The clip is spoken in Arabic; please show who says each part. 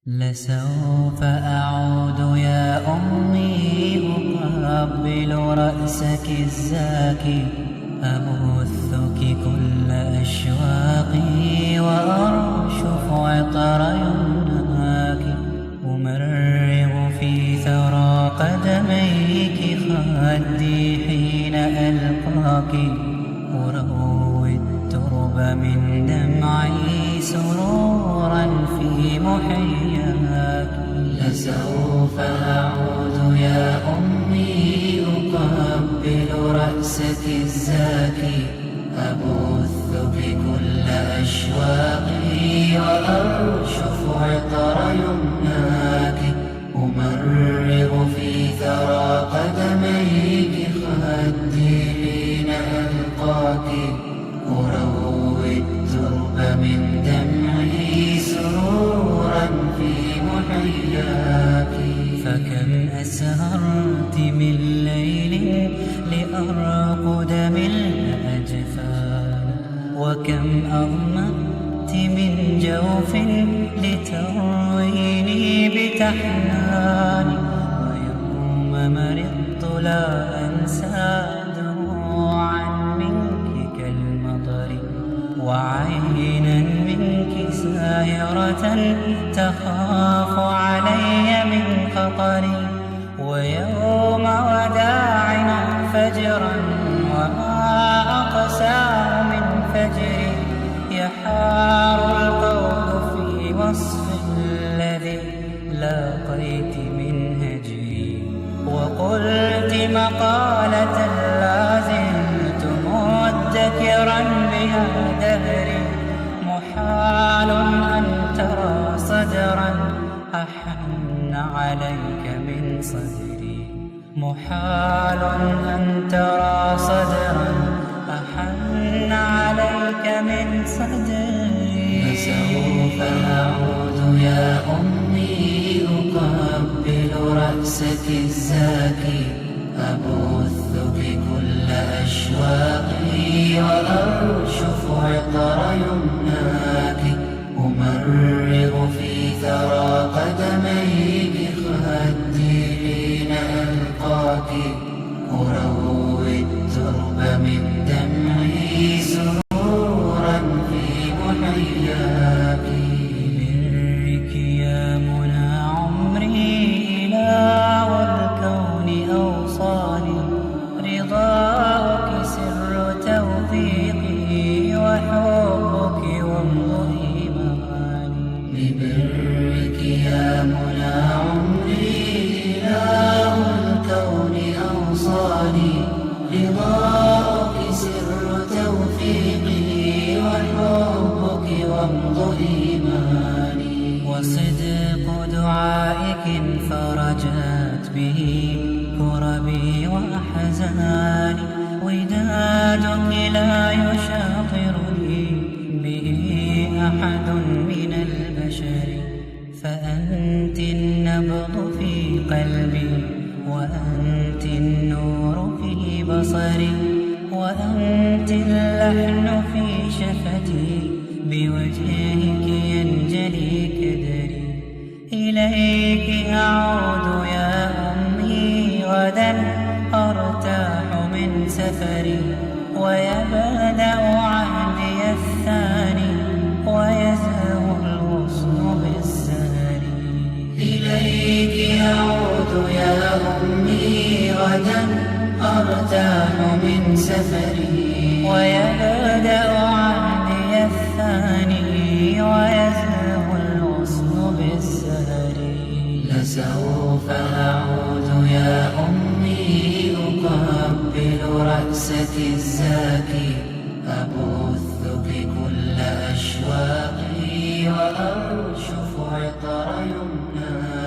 Speaker 1: لسوف أعود يا أمي أقبل رأسك الزاكي، أبثك كل أشواقي وأرشف عطر يمناك، أمرغ في ثرى قدميك خدي حين ألقاك، أروي الترب من دمعي سرورا في محياك. لسوف أعود يا أمي أقبل رأسك الزاكي، أبثك كل أشواقي وأرشف عطر يمناك، أمرغ في ثرى قدميك خدي حين ألقاك، أروي الترب من دمعي سرورا في محياك. فكم أسهرت من ليل لأرقد من الأجفان، وكم أغمأت من جوف لترويني بتحنان، ويوم مرضت لا أنسى دموعا منك كالمطر، وعينا منك ساهرة تخاف علي من خطري، ويوم وداعنا فجرا وما أقسى من فجري، يحار القول في وصف الذي لاقيت من هجري، وقلت مقالة لا زلت مدكرا بها دهري، محال أن ترى صدرا أحن عليك من صدري، محال أن ترى صدرا أحن عليك من صدري. فسوف أعود يا أمي أقبل رأسك الزاكي، أبثك كل أشواقي وأرشف عطر يمناك، أمرغ في ثرى قدميك خدي حين ألقاك، أروي الترب من دمعي سرورا في محياك. ببرك يا منى عمري إله الكون أوصاني، رضاك سر توفيقي وحبك وامض إيماني. ببرك يا منى عمري إله الكون أوصاني، رضاك سر توفيقي وحبك وامض إيماني. وصدق دعائك فرجت به كربي وأحزاني، ودادك لا يشاطرني به أحد من البشر، فأنت النبض في قلبي وأنت النور في بصري، وأنت اللحن في شفتي بوجهك ينجلي كدري. إليك أعود يا أمي غدا أرتاح من سفري، ويبدأ عهدي الثاني ويزهو الغصن بالسهر. إليك أعود يا أمي غدا أرتاح من سفري، ويبدأ عهدي الثاني ويزهو الغصن بالسهر. لسوف أعود يا أمي أقبل رأسك الزاكي، أبثك كل أشواقي وأرشف عطر يمناك.